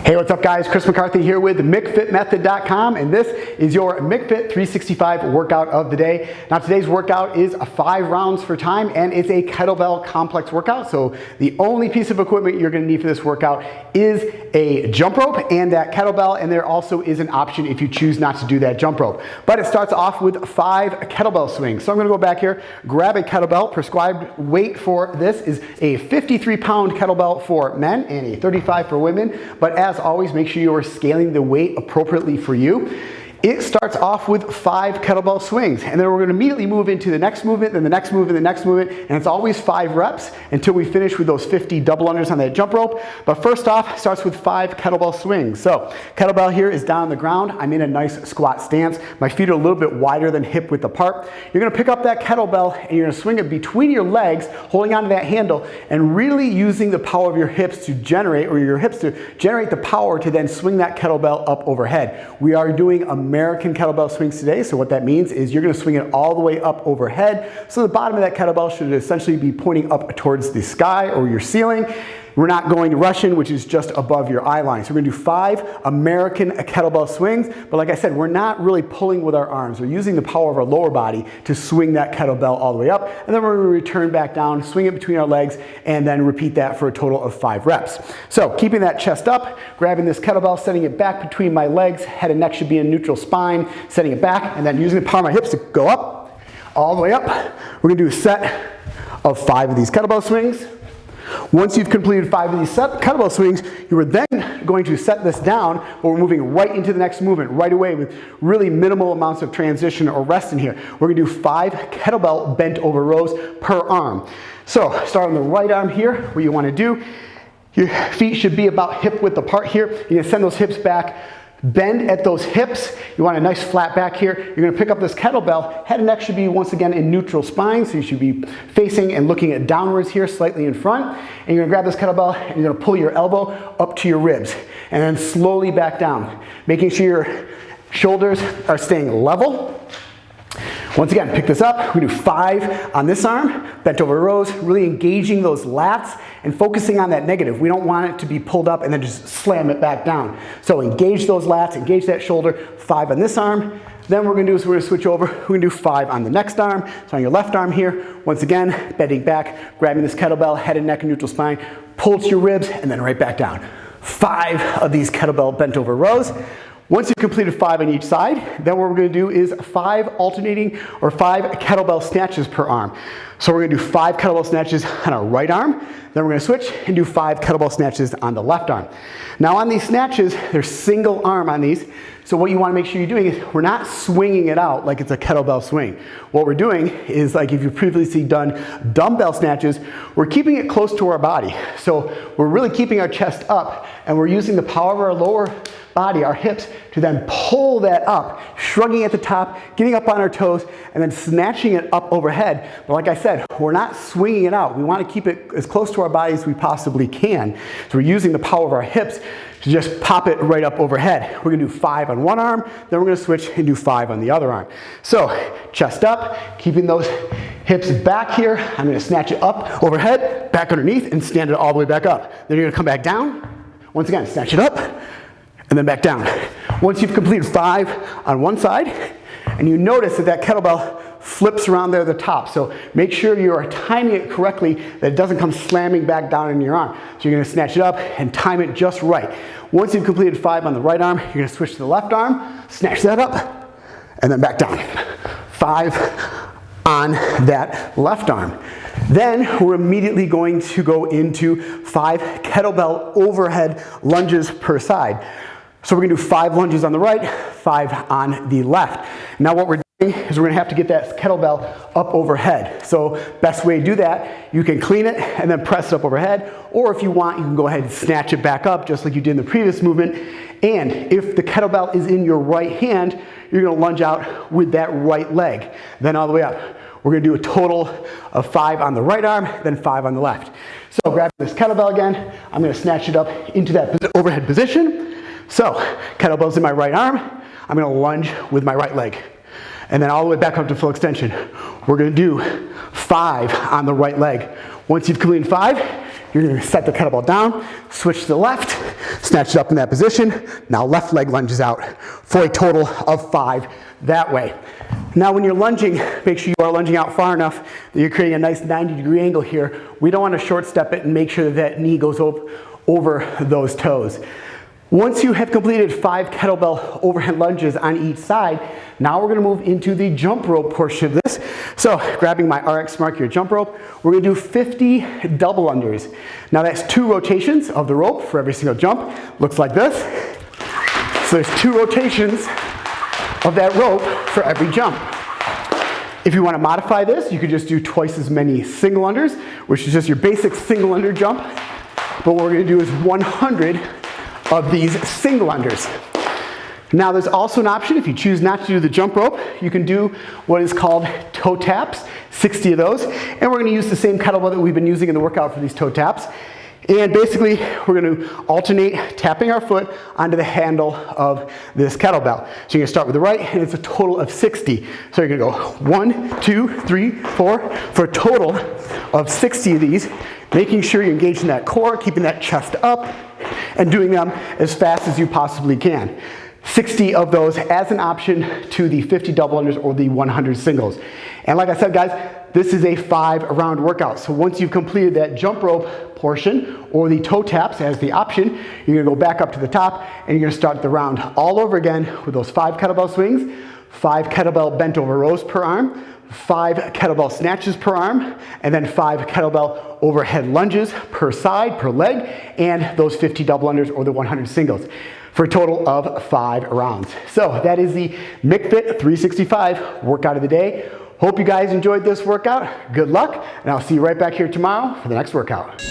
Hey, what's up guys? Chris McCarthy here with McFit365, and this is your McFit365 workout of the day. Now today's workout is 5 rounds for time, and it's a kettlebell complex workout. So the only piece of equipment you're gonna need for this workout is a jump rope and that kettlebell, and there also is an option if you choose not to do that jump rope. But it starts off with 5 kettlebell swings. So I'm gonna go back here, grab a kettlebell. Prescribed weight for this is a 53-pound kettlebell for men and a 35 for women. But as always, make sure you are scaling the weight appropriately for you. It starts off with 5 kettlebell swings, and then we're going to immediately move into the next movement, then the next movement, the next movement, and it's always 5 reps until we finish with those 50 double unders on that jump rope. But first off, starts with 5 kettlebell swings. So kettlebell here is down on the ground. I'm in a nice squat stance. My feet are a little bit wider than hip width apart. You're going to pick up that kettlebell and you're going to swing it between your legs, holding onto that handle, and really using the power of your hips to generate, the power to then swing that kettlebell up overhead. We are doing American kettlebell swings today, so what that means is you're going to swing it all the way up overhead. So the bottom of that kettlebell should essentially be pointing up towards the sky or your ceiling. We're not going to Russian, which is just above your eye line. So we're going to do 5 American kettlebell swings, but like I said, we're not really pulling with our arms. We're using the power of our lower body to swing that kettlebell all the way up, and then we're going to return back down, swing it between our legs, and then repeat that for a total of 5 reps. So keeping that chest up, grabbing this kettlebell, setting it back between my legs, head and neck should be in neutral spine, setting it back, and then using the power of my hips to go up, all the way up. We're going to do a set of 5 of these kettlebell swings. Once you've completed 5 of these kettlebell swings, you are then going to set this down, but we're moving right into the next movement right away with really minimal amounts of transition or rest in here. We're going to do 5 kettlebell bent over rows per arm. So start on the right arm here. What you want to do, your feet should be about hip width apart here. You're going to send those hips back. Bend at those hips. You want a nice flat back here. You're going to pick up this kettlebell. Head and neck should be once again in neutral spine, so you should be facing and looking at downwards here, slightly in front. And you're going to grab this kettlebell and you're going to pull your elbow up to your ribs and then slowly back down, making sure your shoulders are staying level. Once again, pick this up. We're going to do 5 on this arm, bent over rows, really engaging those lats and focusing on that negative. We don't want it to be pulled up and then just slam it back down. So engage those lats, engage that shoulder. 5 on this arm. Then we're going to do is we're going to switch over. We're going to do 5 on the next arm. So on your left arm here, once again, bending back, grabbing this kettlebell, head and neck and neutral spine, pull to your ribs, and then right back down. 5 of these kettlebell bent over rows. Once you've completed 5 on each side, then what we're going to do is 5 alternating or 5 kettlebell snatches per arm. So we're going to do 5 kettlebell snatches on our right arm, then we're going to switch and do 5 kettlebell snatches on the left arm. Now on these snatches, there's single arm on these, so what you want to make sure you're doing is we're not swinging it out like it's a kettlebell swing. What we're doing is, like if you've previously done dumbbell snatches, we're keeping it close to our body. So we're really keeping our chest up, and we're using the power of our lower body, our hips, to then pull that up, shrugging at the top, getting up on our toes, and then snatching it up overhead. But like I said, we're not swinging it out. We want to keep it as close to our body as we possibly can. So we're using the power of our hips to just pop it right up overhead. We're going to do 5 on one arm, then we're going to switch and do 5 on the other arm. So chest up, keeping those hips back here. I'm going to snatch it up overhead, back underneath, and stand it all the way back up. Then you're going to come back down. Once again, snatch it up, and then back down. Once you've completed 5 on one side, and you notice that that kettlebell flips around there at the top. So make sure you are timing it correctly, that it doesn't come slamming back down in your arm. So you're going to snatch it up and time it just right. Once you've completed 5 on the right arm, you're going to switch to the left arm, snatch that up, and then back down. 5 on that left arm. Then we're immediately going to go into 5 kettlebell overhead lunges per side. So we're going to do 5 lunges on the right, 5 on the left. Now what we're doing is we're going to have to get that kettlebell up overhead. So best way to do that, you can clean it and then press it up overhead, or if you want, you can go ahead and snatch it back up just like you did in the previous movement. And if the kettlebell is in your right hand, you're going to lunge out with that right leg, then all the way up. We're going to do a total of 5 on the right arm, then 5 on the left. So grab this kettlebell again. I'm going to snatch it up into that overhead position. So kettlebell's in my right arm. I'm going to lunge with my right leg. And then all the way back up to full extension. We're going to do 5 on the right leg. Once you've completed 5, you're gonna set the kettlebell down, switch to the left, snatch it up in that position. Now left leg lunges out for a total of 5 that way. Now when you're lunging, make sure you are lunging out far enough that you're creating a nice 90-degree angle here. We don't want to short step it and make sure that knee goes over those toes. Once you have completed 5 kettlebell overhead lunges on each side, now we're going to move into the jump rope portion of this. So grabbing my RX Smart Gear jump rope, we're going to do 50 double unders. Now that's 2 rotations of the rope for every single jump. Looks like this. So there's 2 rotations of that rope for every jump. If you want to modify this, you could just do twice as many single unders, which is just your basic single under jump. But what we're going to do is 100 of these single unders. Now there's also an option, if you choose not to do the jump rope, you can do what is called toe taps, 60 of those. And we're going to use the same kettlebell that we've been using in the workout for these toe taps. And basically, we're going to alternate tapping our foot onto the handle of this kettlebell. So you're going to start with the right, and it's a total of 60. So you're going to go 1, 2, 3, 4, for a total of 60 of these, making sure you're engaging that core, keeping that chest up, and doing them as fast as you possibly can. 60 of those as an option to the 50 double unders or the 100 singles. And like I said, guys, this is a 5-round workout. So once you've completed that jump rope portion or the toe taps as the option, you're gonna go back up to the top and you're gonna start the round all over again with those 5 kettlebell swings, 5 kettlebell bent over rows per arm, 5 kettlebell snatches per arm, and then 5 kettlebell overhead lunges per side, per leg, and those 50 double unders or the 100 singles, for a total of 5 rounds. So that is the McFit365 workout of the day. Hope you guys enjoyed this workout. Good luck, and I'll see you right back here tomorrow for the next workout.